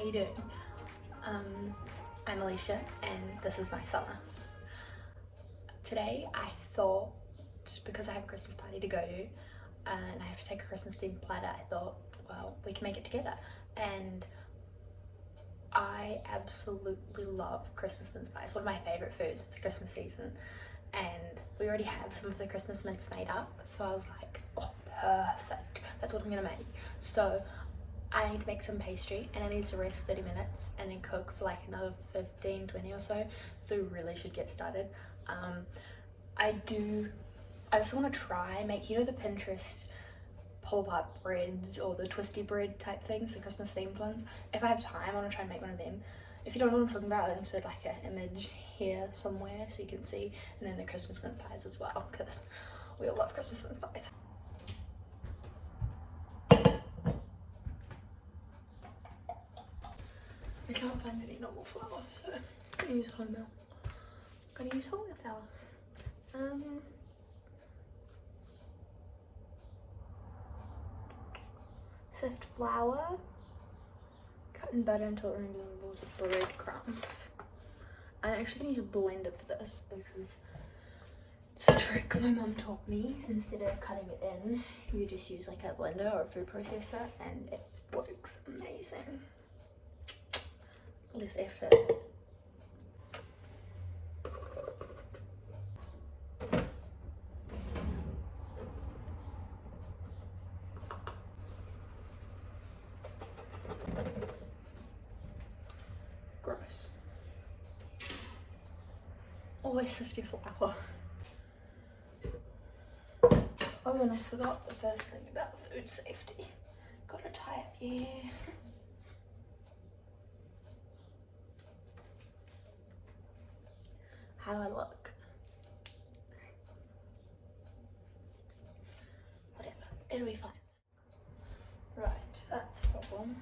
you doing? I'm Alicia and this is my summer. Today I thought, because I have a Christmas party to go to and I have to take a Christmas themed platter, I thought, well, we can make it together. And I absolutely love Christmas mince pies. One of my favourite foods of the Christmas season. And we already have some of the Christmas mince made up, so I was like, oh, perfect, that's what I'm gonna make. So I need to make some pastry and it needs to rest for 30 minutes and then cook for like another 15-20 or so, so we really should get started. I also want to try make, you know, the Pinterest pull apart breads or the twisty bread type things, the Christmas themed ones. If I have time, I want to try and make one of them. If you don't know what I'm talking about, I'll insert like an image here somewhere so you can see, and then the Christmas mince pies as well, because we all love Christmas mince pies. I can't find any normal flour, so I'm gonna use wholemeal. Gonna use wholemeal flour. Sift flour, cut and butter until it resembles breadcrumbs. I'm actually gonna use a blender for this because it's a trick my mum taught me. Instead of cutting it in, you just use like a blender or a food processor and it works amazing. Less effort. Gross. Always sift your flour. Oh, and I forgot the first thing about food safety. Gotta tie up here. How do I look? Whatever, it'll be fine. Right, that's the problem.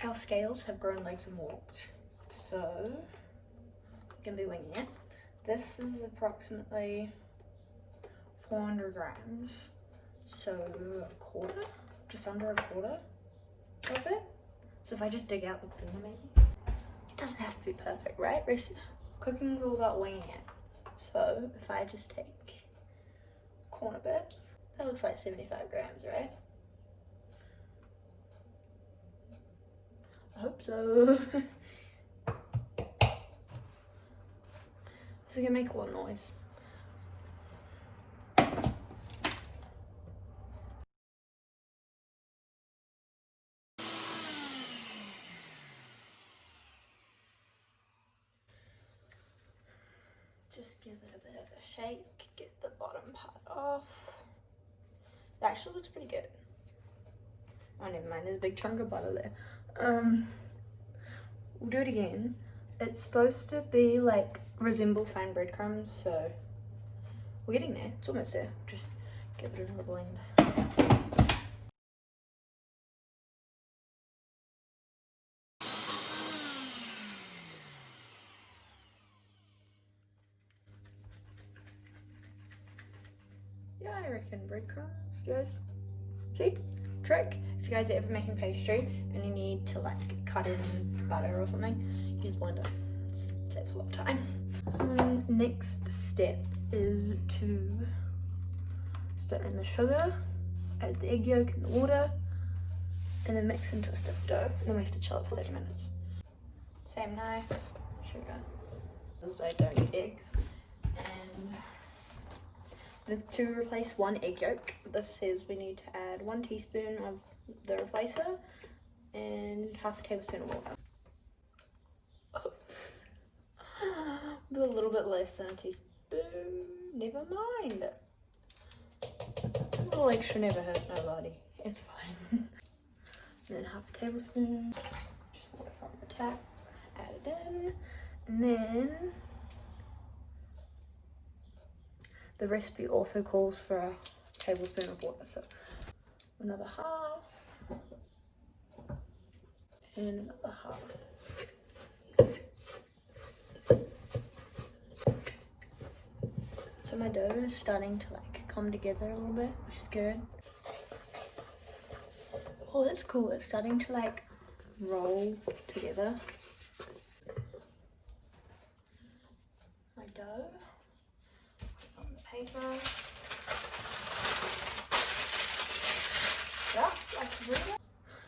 Our scales have grown legs and walked, so I'm gonna be winging it. This is approximately 400 grams, so a quarter, just under a quarter of it. So if I just dig out the corner maybe. It doesn't have to be perfect, right? Cooking's all about winging it. So if I just take a corner bit, that looks like 75 grams, right? I hope so. This is gonna make a lot of noise. Just give it a bit of a shake, get the bottom part off. It actually looks pretty good. Oh, never mind, there's a big chunk of butter there. We'll do it again. It's supposed to be like resemble fine breadcrumbs, so we're getting there. It's almost there. Just give it another blend. Yeah, I reckon breadcrumbs, guys. See? Trick. If you guys are ever making pastry and you need to like cut in butter or something, use blender. It saves a lot of time. Next step is to stir in the sugar, add the egg yolk and the water, and then mix into a stiff dough. And then we have to chill it for 30 minutes. Same knife, sugar, because I don't eat eggs. And to replace one egg yolk, this says we need to add 1 teaspoon of the replacer and half a tablespoon of water. Oops. Do a little bit less than a teaspoon. Never mind. A little extra never hurt nobody. It's fine. And then half a tablespoon. Just water from the tap. Add it in. And then the recipe also calls for a tablespoon of water, so another half and another half. So my dough is starting to like come together a little bit, which is good. Oh, that's cool. It's starting to like roll together. My dough on the paper. Yeah, like really.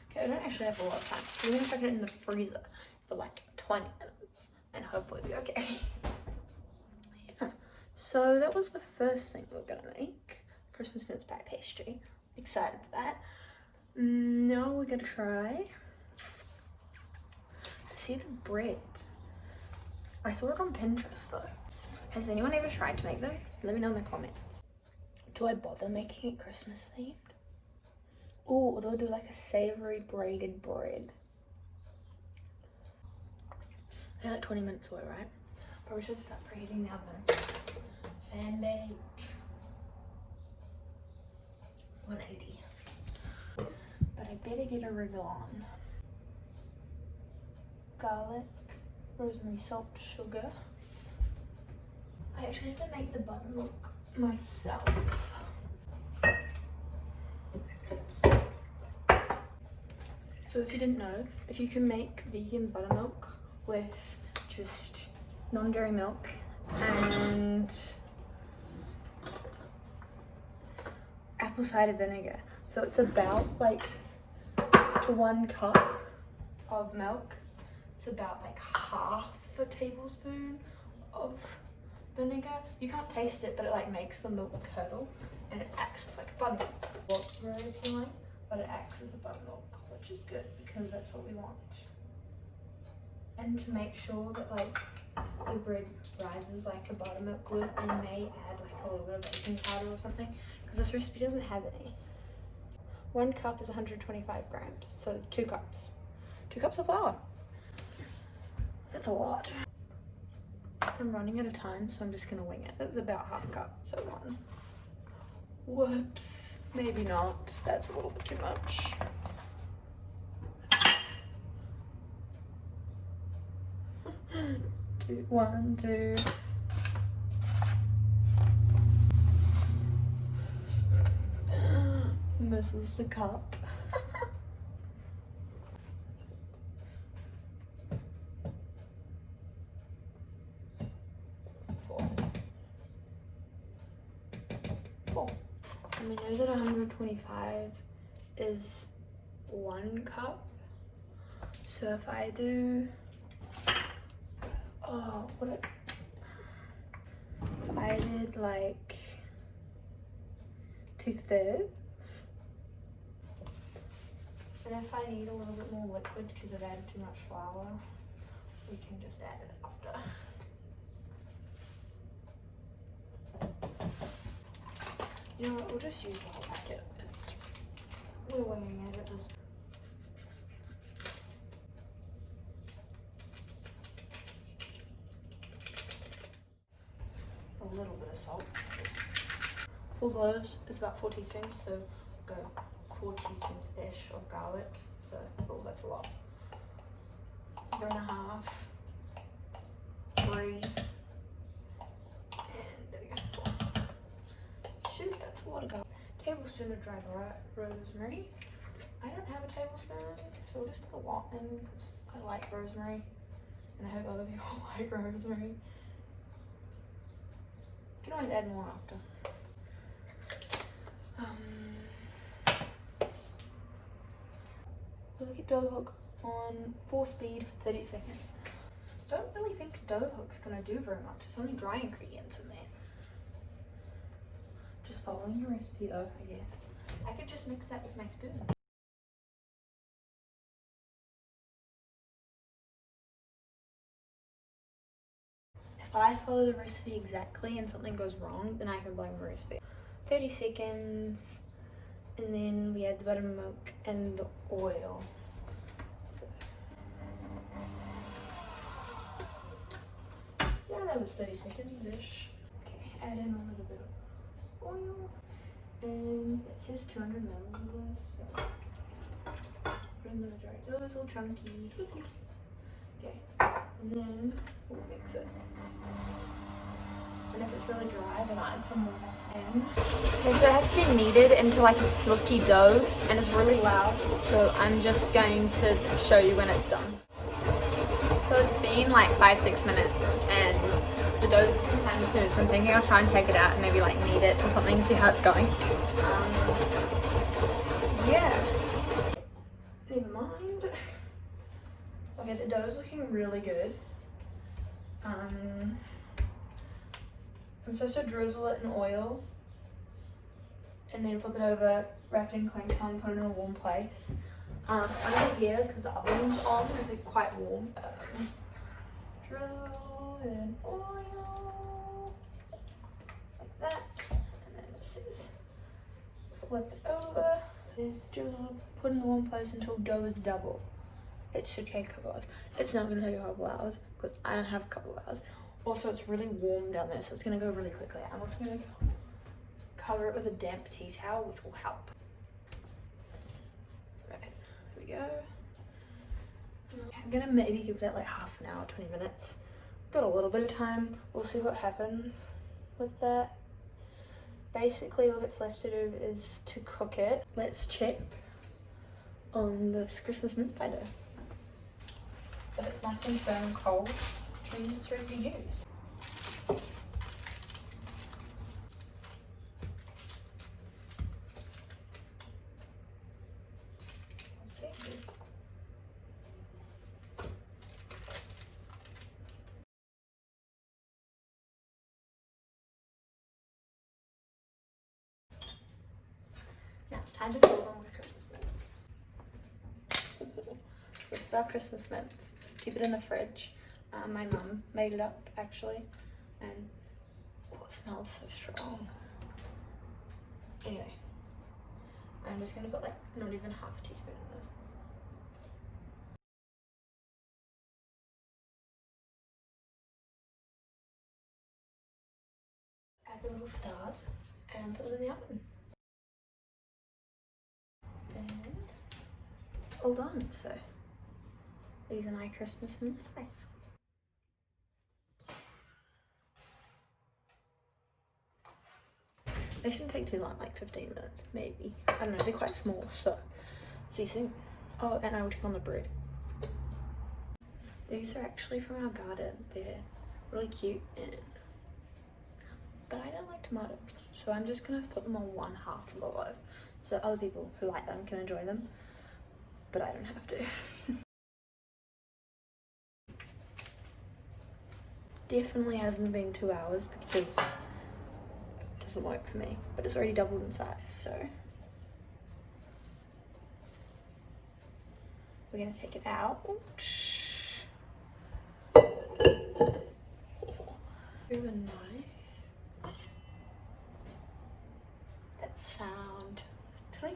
Okay, I don't actually have a lot of time, so we're gonna chuck it in the freezer for like 20 minutes and hopefully be okay. Yeah, so that was the first thing we're gonna make. Christmas mince pie pastry. Excited for that. Now we're gonna try. See the bread. I saw it on Pinterest though. Has anyone ever tried to make them? Let me know in the comments. Do I bother making it Christmas themed? Oh, or do I do like a savory braided bread? They're like 20 minutes away, right? But we should start preheating the oven. Fan bake. 180. But I better get a wriggle on. Garlic, rosemary, salt, sugar. I actually have to make the buttermilk myself. So if you didn't know, if you can make vegan buttermilk with just non-dairy milk and apple cider vinegar. So it's about like to 1 cup of milk. It's about like half a tablespoon of vinegar. You can't taste it, but it like makes the milk curdle and it acts as like a buttermilk. Bread if you like, but it acts as a buttermilk, which is good because that's what we want. And to make sure that like the bread rises like a buttermilk would, I may add like a little bit of baking powder or something because this recipe doesn't have any. 1 cup is 125 grams, so 2 cups. 2 cups of flour. That's a lot. I'm running out of time, so I'm just gonna wing it. It's about half a cup, so 1. Whoops, maybe not. That's a little bit too much. Two, 1, 2. Misses the cup. 4. And we know that 125 is 1 cup. So if I do, if I did like 2/3, and if I need a little bit more liquid because I've added too much flour, we can just add it after. You know what, we'll just use the whole packet. We're winging it at this point. A little bit of salt. 4 cloves is about 4 teaspoons, so go 4 teaspoons-ish of garlic. So, oh, that's a lot. 1.5. 3. And there we go. 4. Shoot, that's a lot of garlic. Tablespoon of dried rosemary. I don't have a tablespoon, so we'll just put a lot in because I like rosemary, and I hope other people like rosemary. You can always add more after. Look at dough hook on 4 speed for 30 seconds. Don't really think dough hook's gonna do very much. It's only dry ingredients in there. Just following your recipe though, I guess. I could just mix that with my spoon. If I follow the recipe exactly and something goes wrong, then I can blame the recipe. 30 seconds, and then we add the buttermilk and the oil. So, yeah, that was 30 seconds-ish. Okay, add in a little bit of oil, and it says 200 milliliters, so put in the majority. Oh, it's all chunky. Okay, and then we'll mix it. And if it's really dry, then I add some more in. Okay, so it has to be kneaded into like a silky dough, and it's really loud. So I'm just going to show you when it's done. So it's been like 5-6 minutes, and the dough's kind of smooth. So I'm thinking I'll try and take it out and maybe like knead it or something, see how it's going. Yeah. Never mind. Okay, the dough's looking really good. I'm supposed to drizzle it in oil and then flip it over, wrap it in cling film, put it in a warm place. I'm over here because the oven's on because it's quite warm. Drizzle it in oil like that, and then this is flip it over. This drizzle, put in the warm place until dough is double. It should take a couple hours. It's not going to take a couple hours because I don't have a couple of hours. Also, it's really warm down there, so it's going to go really quickly. I'm also going to cover it with a damp tea towel, which will help. Right, here we go. I'm going to maybe give that like half an hour, 20 minutes. Got a little bit of time. We'll see what happens with that. Basically, all that's left to do is to cook it. Let's check on this Christmas mince pie dough. But it's nice and firm and cold, which means it's ready to use. Now it's time to fill them with Christmas mince. This is our Christmas mince. Keep it in the fridge. My mum made it up actually, and oh, it smells so strong. Anyway, I'm just gonna put like not even half a teaspoon in there. Add the little stars and put them in the oven. And all done. So these are my Christmas mince pies. They shouldn't take too long, like 15 minutes, maybe. I don't know, they're quite small, so see you soon. Oh, and I will check on the bread. These are actually from our garden. They're really cute, but I don't like tomatoes, so I'm just gonna put them on one half of the loaf so other people who like them can enjoy them, but I don't have to. Definitely hasn't been 2 hours because it doesn't work for me, but it's already doubled in size, so we're gonna take it out. Through a knife. That sound. Tring.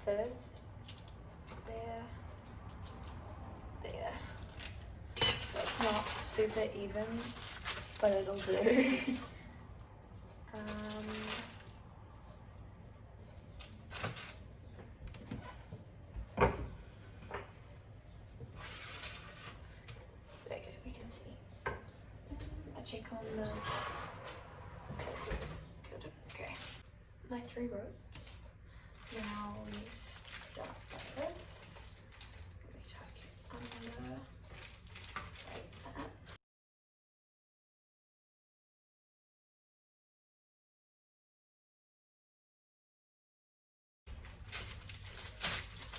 First. There. There. That's not super even, but it'll do. There you go, we can see. I check on the good. Okay. My 3 ropes. Now we start like this. Let me tuck it under. Like that.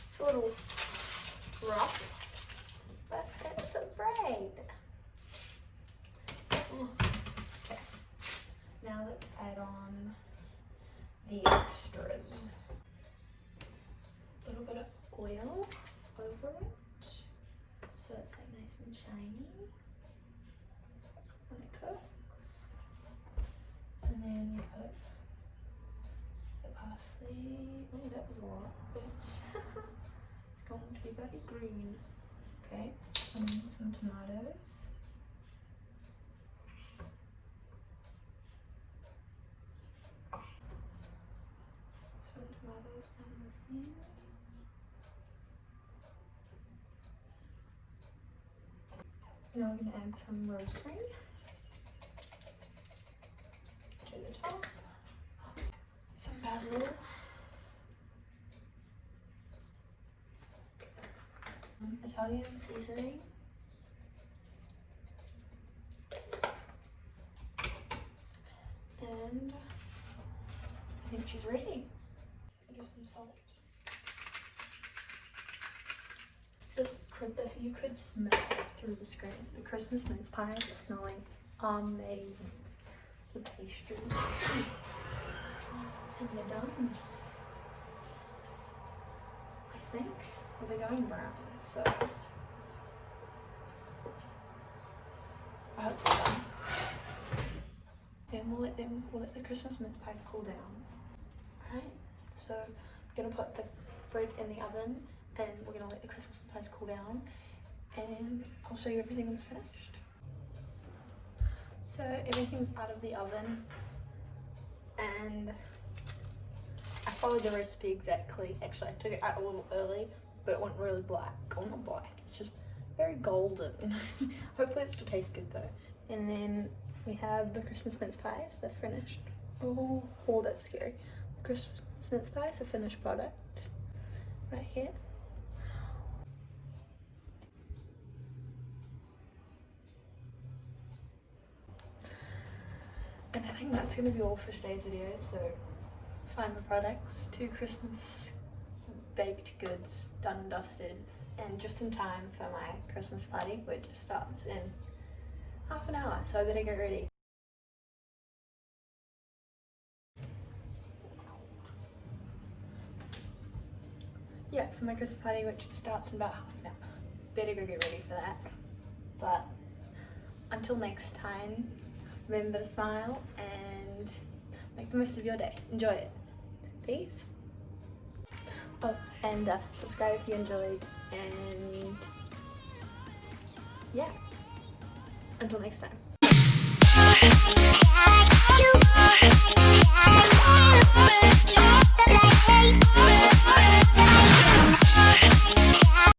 It's a little rough, but it's a braid. Okay. Now let's add on the extras. A little bit of oil over it, so it's like nice and shiny when it cooks. And then you put the parsley. Oh, that was a lot. Oops. It's going to be very green. Okay, and then some tomatoes. Some tomatoes down this end. Now we're going to add some rosemary. basil, Italian seasoning, and I think she's ready. Do some salt. If you could smell through the screen, the Christmas mince pie is smelling amazing. The pastry, and they're done. I think they're going brown, so I hope they're done. Then we'll let the Christmas mince pies cool down. Alright, so we're gonna put the bread in the oven and we're gonna let the Christmas mince pies cool down, and I'll show you everything when it's finished. So everything's out of the oven and I followed the recipe exactly. Actually, I took it out a little early, but it went really black. Oh, not black, it's just very golden. Hopefully it still tastes good though. And then we have the Christmas mince pies, they're finished. Oh, that's scary. The Christmas mince pies, a finished product right here. And I think that's going to be all for today's video. So final products, 2 Christmas baked goods done and dusted, and just in time for my Christmas party, which starts in half an hour, so I better get ready. Yeah, for my Christmas party, which starts in about half an hour. Better go get ready for that. But until next time, remember to smile and make the most of your day. Enjoy it. Peace. Oh, and subscribe if you enjoyed, and yeah, until next time.